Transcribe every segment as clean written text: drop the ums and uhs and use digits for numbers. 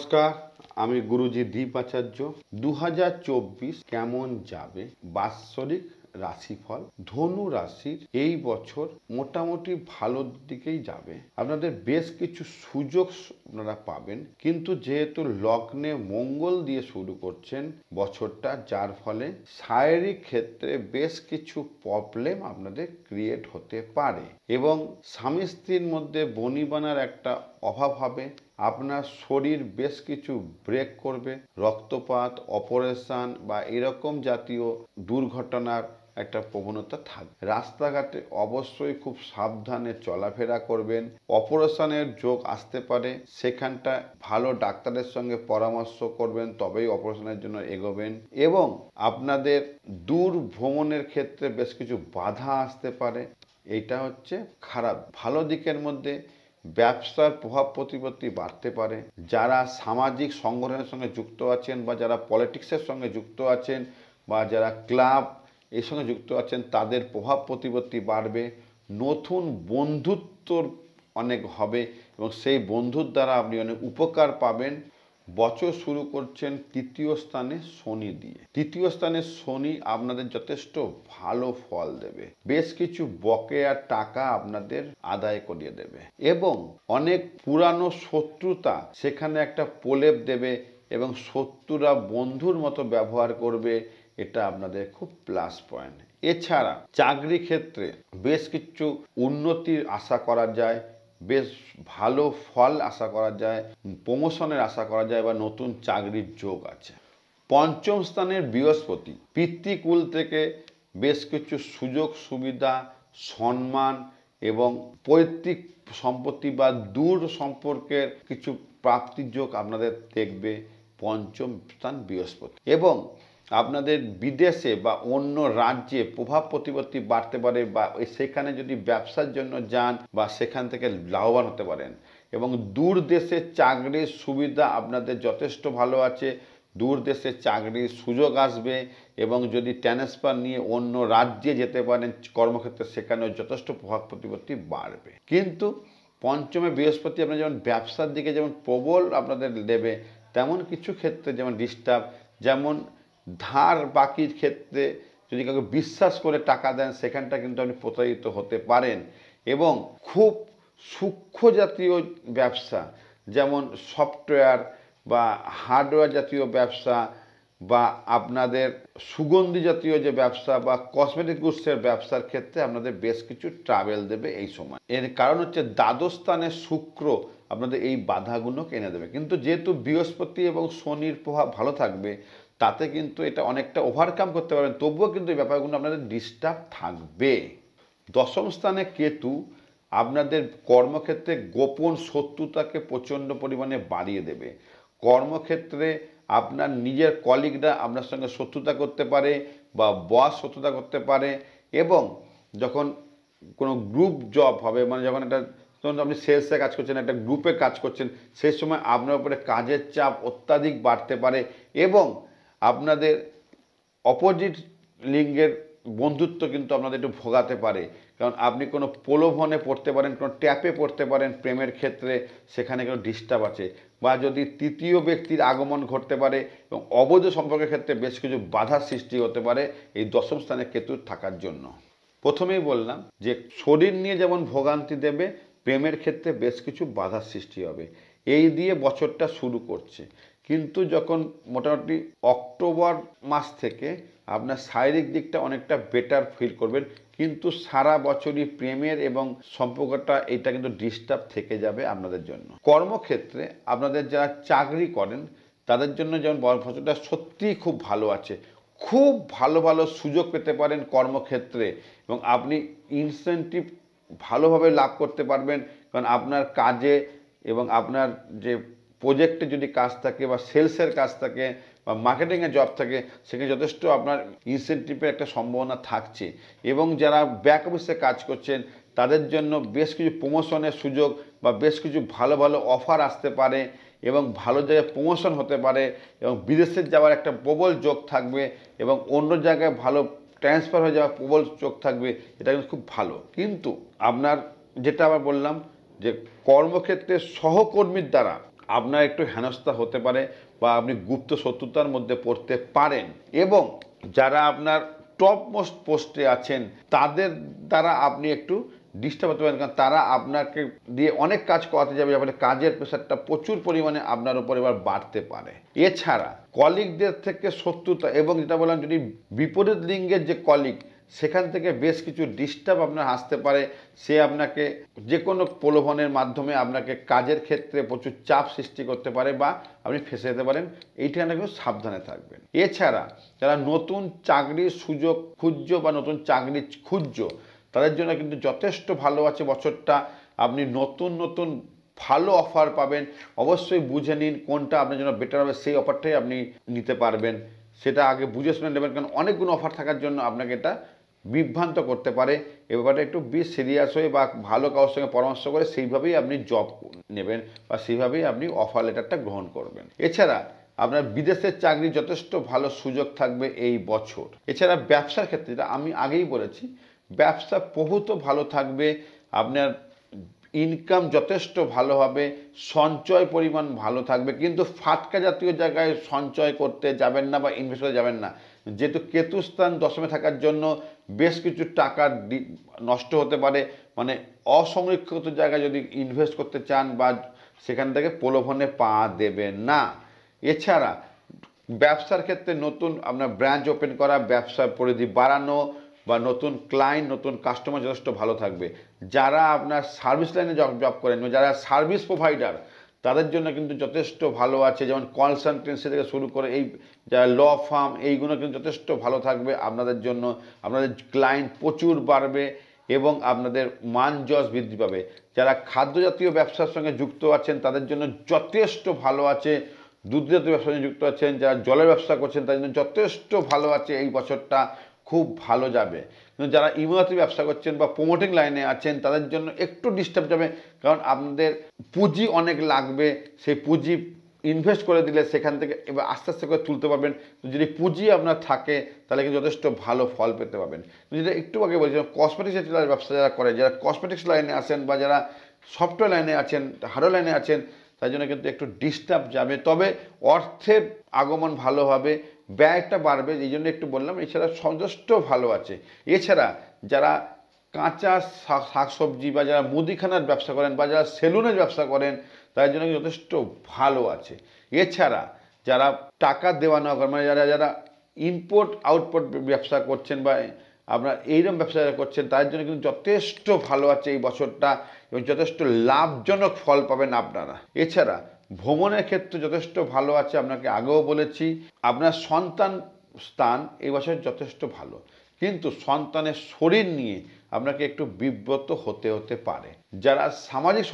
নমস্কার, আমি গুরুজি দীপ আচার্য। 2024 কেমন যাবে বাৎসরিক রাশিফল ধনু রাশির এই বছর মোটামুটি ভালোর দিকেই যাবে। আপনাদের বেশ কিছু সুযোগ আপনারা পাবেন, কিন্তু যেহেতু লগ্নে মঙ্গল দিয়ে শুরু করছেন বছরটা, যার ফলে শারীরিক ক্ষেত্রে বেশ কিছু প্রবলেম আপনাদের ক্রিয়েট হতে পারে এবং স্বামী স্ত্রীর মধ্যে বনিবনার একটা অভাব হবে। আপনার শরীর বেশ কিছু ব্রেক করবে, রক্তপাত, অপারেশন বা এরকম জাতীয় দুর্ঘটনার একটা প্রবণতা থাকবে। রাস্তাঘাটে অবশ্যই খুব সাবধানে চলাফেরা করবেন। অপারেশনের যোগ আসতে পারে, সেখানটা ভালো ডাক্তারের সঙ্গে পরামর্শ করবেন, তবেই অপারেশনের জন্য এগোবেন। এবং আপনাদের দূর ভ্রমণের ক্ষেত্রে বেশ কিছু বাধা আসতে পারে, এইটা হচ্ছে খারাপ। ভালো দিকের মধ্যে ব্যবসার প্রভাব প্রতিপত্তি বাড়তে পারে। যারা সামাজিক সংগঠনের সঙ্গে যুক্ত আছেন বা যারা পলিটিক্সের সঙ্গে যুক্ত আছেন বা যারা ক্লাব এর সঙ্গে যুক্ত আছেন, তাদের প্রভাব প্রতিপত্তি বাড়বে। নতুন বন্ধুত্ব অনেক হবে এবং সেই বন্ধুর দ্বারা আপনি অনেক উপকার পাবেন। বছর শুরু করছেন তৃতীয় স্থানে শনি দিয়ে। তৃতীয় স্থানে শনি আপনাদের যথেষ্ট ভালো ফল দেবে। বেশ কিছু বকেয়া টাকা আপনাদের আদায় করিয়ে দেবে এবং অনেক পুরানো শত্রুতা সেখানে একটা প্রলেপ দেবে এবং শত্রুরা বন্ধুর মতো ব্যবহার করবে। এটা আপনাদের খুব প্লাস পয়েন্ট। এছাড়া চাকরি ক্ষেত্রে বেশ কিছু উন্নতির আশা করা যায়, বেশ ভালো ফল আশা করা যায়, প্রমোশনের আশা করা যায় বা নতুন চাকরির যোগ আছে। পঞ্চম স্থানের বৃহস্পতি পিতৃকুল থেকে বেশ কিছু সুযোগ সুবিধা, সম্মান এবং পৈতৃক সম্পত্তি বা দূর সম্পর্কের কিছু প্রাপ্তির যোগ আপনাদের দেখবে পঞ্চম স্থান বৃহস্পতি। এবং আপনাদের বিদেশে বা অন্য রাজ্যে প্রভাব প্রতিপত্তি বাড়তে পারে বা সেখানে যদি ব্যবসার জন্য যান বা সেখান থেকে লাভবান হতে পারেন। এবং দূর দেশে চাকরির সুবিধা আপনাদের যথেষ্ট ভালো আছে, দূর দেশে চাকরির সুযোগ আসবে এবং যদি ট্রান্সফার নিয়ে অন্য রাজ্যে যেতে পারেন কর্মক্ষেত্রে, সেখানেও যথেষ্ট প্রভাব প্রতিপত্তি বাড়বে। কিন্তু পঞ্চমে বৃহস্পতি আপনার যেমন ব্যবসার দিকে যেমন প্রবল আপনাদের দেবে, তেমন কিছু ক্ষেত্রে যেমন ডিস্টার্ব, যেমন ধার বাকির ক্ষেত্রে যদি কাউকে বিশ্বাস করে টাকা দেন, সেখানটা কিন্তু আপনি প্রতারিত হতে পারেন। এবং খুব সূক্ষ্ম জাতীয় ব্যবসা যেমন সফটওয়্যার বা হার্ডওয়্যার জাতীয় ব্যবসা বা আপনাদের সুগন্ধি জাতীয় যে ব্যবসা বা কসমেটিক গুডসের ব্যবসার ক্ষেত্রে আপনাদের বেশ কিছু ট্রাভেল দেবে এই সময়। এর কারণ হচ্ছে দ্বাদশ স্থানে শুক্র আপনাদের এই বাধাগুলো এনে দেবে। কিন্তু যেহেতু বৃহস্পতি এবং শনির প্রভাব ভালো থাকবে, তাতে কিন্তু এটা অনেকটা ওভারকাম করতে পারবেন, তবুও কিন্তু এই ব্যাপারগুলো আপনাদের ডিস্টার্ব থাকবে। দশম স্থানে কেতু আপনাদের কর্মক্ষেত্রে গোপন শত্রুতাকে প্রচণ্ড পরিমাণে বাড়িয়ে দেবে। কর্মক্ষেত্রে আপনার নিজের কলিগরা আপনার সঙ্গে শত্রুতা করতে পারে বা বস শত্রুতা করতে পারে। এবং যখন কোনো গ্রুপ জব হবে, মানে যখন একটা ধরুন আপনি সেলসে কাজ করছেন, একটা গ্রুপে কাজ করছেন, সেই সময় আপনার উপরে কাজের চাপ অত্যাধিক বাড়তে পারে এবং আপনাদের অপোজিট লিঙ্গের বন্ধুত্ব কিন্তু আপনাদের একটু ভোগাতে পারে। কারণ আপনি কোনো প্রলোভনে পড়তে পারেন, কোনো ট্যাপে পড়তে পারেন প্রেমের ক্ষেত্রে, সেখানে কোনো ডিস্টার্ব আছে। বা যদি তৃতীয় ব্যক্তির আগমন ঘটতে পারে এবং অবৈধ সম্পর্কের ক্ষেত্রে বেশ কিছু বাধার সৃষ্টি হতে পারে এই দশম স্থানে কেতুর থাকার জন্য। প্রথমেই বললাম যে শরীর নিয়ে যেমন ভোগান্তি দেবে, প্রেমের ক্ষেত্রে বেশ কিছু বাধার সৃষ্টি হবে। এই দিয়ে বছরটা শুরু করছে। কিন্তু যখন মোটামুটি অক্টোবর মাস থেকে আপনার শারীরিক দিকটা অনেকটা বেটার ফিল করবেন, কিন্তু সারা বছরই প্রেমের এবং সম্পর্কটা এটা কিন্তু ডিস্টার্ব থেকে যাবে আপনাদের জন্য। কর্মক্ষেত্রে আপনাদের যারা চাকরি করেন তাদের জন্য যেমন বছরটা সত্যিই খুব ভালো আছে, খুব ভালো ভালো সুযোগ পেতে পারেন কর্মক্ষেত্রে এবং আপনি ইনসেন্টিভ ভালোভাবে লাভ করতে পারবেন। কারণ আপনার কাজে এবং আপনার যে প্রজেক্টে যদি কাজ থাকে বা সেলসের কাজ থাকে বা মার্কেটিংয়ের জব থাকে, সেখানে যথেষ্ট আপনার ইনসেন্টিভের একটা সম্ভাবনা থাকছে। এবং যারা ব্যাক অফিসে কাজ করছেন তাদের জন্য বেশ কিছু প্রমোশনের সুযোগ বা বেশ কিছু ভালো ভালো অফার আসতে পারে এবং ভালো জায়গায় প্রমোশন হতে পারে এবং বিদেশে যাওয়ার একটা প্রবল যোগ থাকবে এবং অন্য জায়গায় ভালো ট্রান্সফার হয়ে যাওয়ার প্রবল যোগ থাকবে। এটা কিন্তু খুব ভালো। কিন্তু আপনার যেটা আবার বললাম যে কর্মক্ষেত্রে সহকর্মীর দ্বারা আপনার একটু হেনস্থা হতে পারে বা আপনি গুপ্ত শত্রুতার মধ্যে পড়তে পারেন। এবং যারা আপনার টপ মোস্ট পোস্টে আছেন তাদের দ্বারা আপনি একটু ডিস্টার্ব হতে পারেন, কারণ তারা আপনাকে দিয়ে অনেক কাজ করাতে যাবে, যার ফলে কাজের প্রেশারটা প্রচুর পরিমাণে আপনার উপর এবার বাড়তে পারে। এছাড়া কলিগদের থেকে শত্রুতা, এবং যেটা বললাম যদি বিপরীত লিঙ্গের যে কলিগ সেখান থেকে বেশ কিছু ডিস্টার্ব আপনার আসতে পারে। সে আপনাকে যে কোনো প্রলোভনের মাধ্যমে আপনাকে কাজের ক্ষেত্রে প্রচুর চাপ সৃষ্টি করতে পারে বা আপনি ফেঁসে যেতে পারেন, এইটা কিন্তু সাবধানে থাকবেন। এছাড়া যারা নতুন চাকরির সুযোগ খুঁজছ বা নতুন চাকরি খুঁজছ তাদের জন্য কিন্তু যথেষ্ট ভালো আছে বছরটা। আপনি নতুন নতুন ভালো অফার পাবেন, অবশ্যই বুঝে নিন কোনটা আপনার জন্য বেটার হবে, সেই অফারটাই আপনি নিতে পারবেন। সেটা আগে বুঝে শুনে নেবেন, কারণ অনেকগুলো অফার থাকার জন্য আপনাকে এটা বিভ্রান্ত করতে পারে। এ ব্যাপারে একটু বেশ সিরিয়াস হয়ে বা ভালো কারোর সঙ্গে পরামর্শ করে সেইভাবেই আপনি জব নেবেন বা সেইভাবেই আপনি অফার লেটারটা গ্রহণ করবেন। এছাড়া আপনার বিদেশের চাকরি যথেষ্ট ভালো সুযোগ থাকবে এই বছর। এছাড়া ব্যবসার ক্ষেত্রে, যেটা আমি আগেই বলেছি, ব্যবসা বহুত ভালো থাকবে। আপনার ইনকাম যথেষ্ট ভালো হবে, সঞ্চয় পরিমাণ ভালো থাকবে, কিন্তু ফাটকা জাতীয় জায়গায় সঞ্চয় করতে যাবেন না বা ইনভেস্ট করতে যাবেন না। যেহেতু কেতু স্থান দশমে থাকার জন্য বেশ কিছু টাকা নষ্ট হতে পারে, মানে অসংরক্ষিত জায়গায় যদি ইনভেস্ট করতে চান বা সেখান থেকে প্রলোভনে পা দেবেন না। এছাড়া ব্যবসার ক্ষেত্রে নতুন আপনার ব্রাঞ্চ ওপেন করা, ব্যবসার পরিধি বাড়ানো বা নতুন ক্লায়েন্ট নতুন কাস্টমার যথেষ্ট ভালো থাকবে। যারা আপনার সার্ভিস লাইনে জব করেন, যারা সার্ভিস প্রোভাইডার, তাদের জন্য কিন্তু যথেষ্ট ভালো আছে। যেমন কনসালটেন্সি থেকে শুরু করে এই যারা ল ফার্ম, এইগুলো কিন্তু যথেষ্ট ভালো থাকবে আপনাদের জন্য। আপনাদের ক্লায়েন্ট প্রচুর বাড়বে এবং আপনাদের মান যশ বৃদ্ধি পাবে। যারা খাদ্য জাতীয় ব্যবসার সঙ্গে যুক্ত আছেন তাদের জন্য যথেষ্ট ভালো আছে। দুধ জাতীয় ব্যবসার সঙ্গে যুক্ত আছেন, যারা জলের ব্যবসা করছেন তাদের জন্য যথেষ্ট ভালো আছে, এই বছরটা খুব ভালো যাবে। কিন্তু যারা ইমারতি ব্যবসা করছেন বা প্রমোটিং লাইনে আছেন তাদের জন্য একটু ডিস্টার্ব যাবে, কারণ আপনাদের পুঁজি অনেক লাগবে। সেই পুঁজি ইনভেস্ট করে দিলে সেখান থেকে এবার আস্তে আস্তে করে তুলতে পারবেন। যদি পুঁজি আপনার থাকে তাহলে কিন্তু যথেষ্ট ভালো ফল পেতে পারবেন। যেটা একটু আগে বলছিলাম, কসমেটিক্স ব্যবসা যারা করে, যারা কসমেটিক্স লাইনে আছেন বা যারা সফটওয়্যার লাইনে আছেন, হার্ডওয়্যার লাইনে আছেন, তাই জন্য কিন্তু একটু ডিস্টার্ব যাবে। তবে অর্থের আগমন ভালো হবে, ব্যয়টা বাড়বে, এই জন্য একটু বললাম। এছাড়া যথেষ্ট ভালো আছে। এছাড়া যারা কাঁচা শাকসবজি বা যারা মুদিখানার ব্যবসা করেন বা যারা সেলুনের ব্যবসা করেন তাদের জন্য যথেষ্ট ভালো আছে। এছাড়া যারা টাকা দেওয়া নেওয়া করেন, মানে যারা যারা ইম্পোর্ট আউটপোর্ট ব্যবসা করছেন বা আপনার এইরকম ব্যবসা যারা করছেন তাদের জন্য কিন্তু যথেষ্ট ভালো আছে এই বছরটা এবং যথেষ্ট লাভজনক ফল পাবেন আপনারা। এছাড়া ভ্রমণের ক্ষেত্রে যথেষ্ট ভালো আছে, আপনাকে আগেও বলেছি। আপনার সন্তান স্থান এই বছর যথেষ্ট ভালো, কিন্তু সন্তানের শরীর নিয়ে আপনাকে একটু বিব্রত হতে পারে। যারা সামাজিক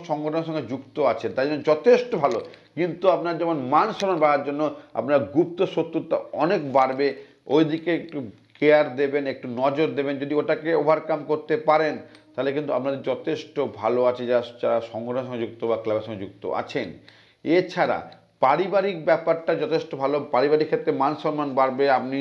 সংগঠনের সঙ্গে যুক্ত আছেন তাই জন্য যথেষ্ট ভালো, কিন্তু আপনার যেমন মান সম্মান বাড়ার জন্য আপনার গুপ্ত শত্রুতা অনেক বাড়বে। ওই দিকে একটু কেয়ার দেবেন, একটু নজর দেবেন। যদি ওটাকে ওভারকাম করতে পারেন তাহলে কিন্তু আপনাদের যথেষ্ট ভালো আছে যারা সংগঠনের সঙ্গে যুক্ত বা ক্লাবের সঙ্গে যুক্ত আছেন। এছাড়া পারিবারিক ব্যাপারটা যথেষ্ট ভালো, পারিবারিক ক্ষেত্রে মান সম্মান বাড়বে, আপনি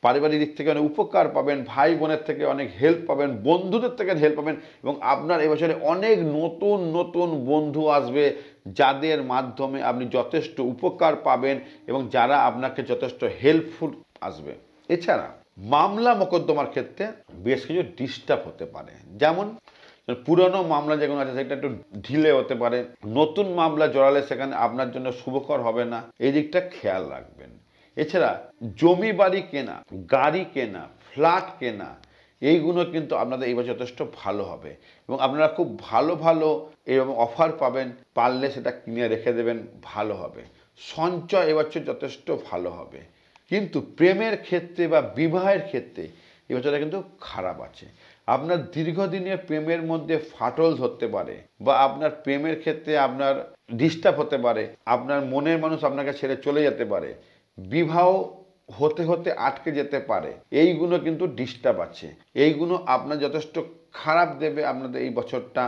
পারিবারিক দিক থেকে অনেক উপকার পাবেন, ভাই বোনের থেকে অনেক হেল্প পাবেন, বন্ধুদের থেকে হেল্প পাবেন এবং আপনার এবছরে অনেক নতুন নতুন বন্ধু আসবে যাদের মাধ্যমে আপনি যথেষ্ট উপকার পাবেন এবং যারা আপনাকে যথেষ্ট হেল্পফুল আসবে। এছাড়া মামলা মোকদ্দমার ক্ষেত্রে বেশ কিছু ডিস্টার্ব হতে পারে, যেমন পুরনো মামলা যেগুলো আছে সেটা একটু ঢিলে হতে পারে, নতুন মামলা জড়ালে সেখানে আপনার জন্য শুভকর হবে না, এই দিকটা খেয়াল রাখবেন। এছাড়া জমি বাড়ি কেনা, গাড়ি কেনা, ফ্ল্যাট কেনা, এইগুলো কিন্তু আপনাদের এই বছর যথেষ্ট ভালো হবে এবং আপনারা খুব ভালো ভালো এরকম অফার পাবেন, পারলে সেটা কিনে রেখে দেবেন, ভালো হবে। সঞ্চয় এবছর যথেষ্ট ভালো হবে, কিন্তু প্রেমের ক্ষেত্রে বা বিবাহের ক্ষেত্রে এবছরটা কিন্তু খারাপ আছে। আপনার দীর্ঘদিনের প্রেমের মধ্যে ফাটল ধরতে পারে বা আপনার প্রেমের ক্ষেত্রে আপনার ডিস্টার্ব হতে পারে, আপনার মনের মানুষ আপনাকে ছেড়ে চলে যেতে পারে, বিবাহ হতে হতে আটকে যেতে পারে, এইগুলো কিন্তু ডিস্টার্ব আছে। এইগুলো আপনার যথেষ্ট খারাপ দেবে আপনাদের এই বছরটা।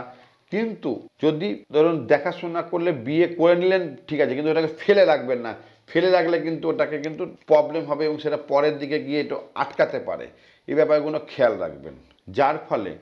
কিন্তু যদি ধরুন দেখাশোনা করলে বিয়ে করে নিলেন ঠিক আছে, কিন্তু ওটাকে ফেলে রাখবেন না, ফেলে রাখলে কিন্তু ওটাকে কিন্তু প্রবলেম হবে এবং সেটা পরের দিকে গিয়ে একটু আটকাতে পারে। এই ব্যাপারগুলো খেয়াল রাখবেন, যার ফলে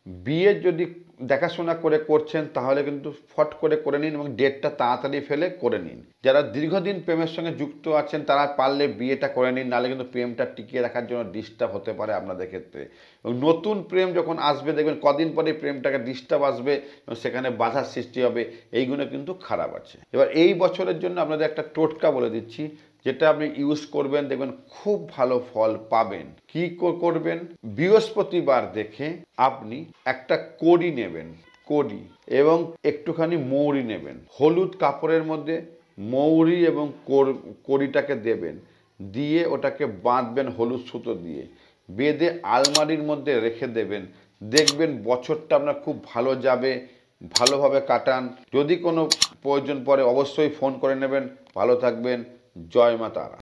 বিয়ে যদি দেখাশোনা করে করছেন তাহলে কিন্তু ফট করে নিন এবং ডেটটা তাড়াতাড়ি ফেলে করে নিন। যারা দীর্ঘদিন প্রেমের সঙ্গে যুক্ত আছেন তারা পারলে বিয়েটা করে নিন, নাহলে কিন্তু প্রেমটা টিকিয়ে রাখার জন্য ডিস্টার্ব হতে পারে আপনাদের ক্ষেত্রে। এবং নতুন প্রেম যখন আসবে দেখবেন কদিন পরে প্রেমটাকে ডিস্টার্ব আসবে এবং সেখানে বাধার সৃষ্টি হবে, এইগুলো কিন্তু খারাপ আছে। এবার এই বছরের জন্য আপনাদের একটা টোটকা বলে দিচ্ছি, যেটা আপনি ইউজ করবেন দেখবেন খুব ভালো ফল পাবেন। কি করবেন, বৃহস্পতিবার দেখে আপনি একটা কড়ি নেবেন, কড়ি এবং একটুখানি মৌরি নেবেন, হলুদ কাপড়ের মধ্যে মৌরি এবং কড়িটাকে দেবেন, দিয়ে ওটাকে বাঁধবেন হলুদ সুতো দিয়ে, বেঁধে আলমারির মধ্যে রেখে দেবেন। দেখবেন বছরটা আপনার খুব ভালো যাবে, ভালোভাবে কাটান। যদি কোনো প্রয়োজন পড়ে অবশ্যই ফোন করে নেবেন। ভালো থাকবেন। জয় মা তারা।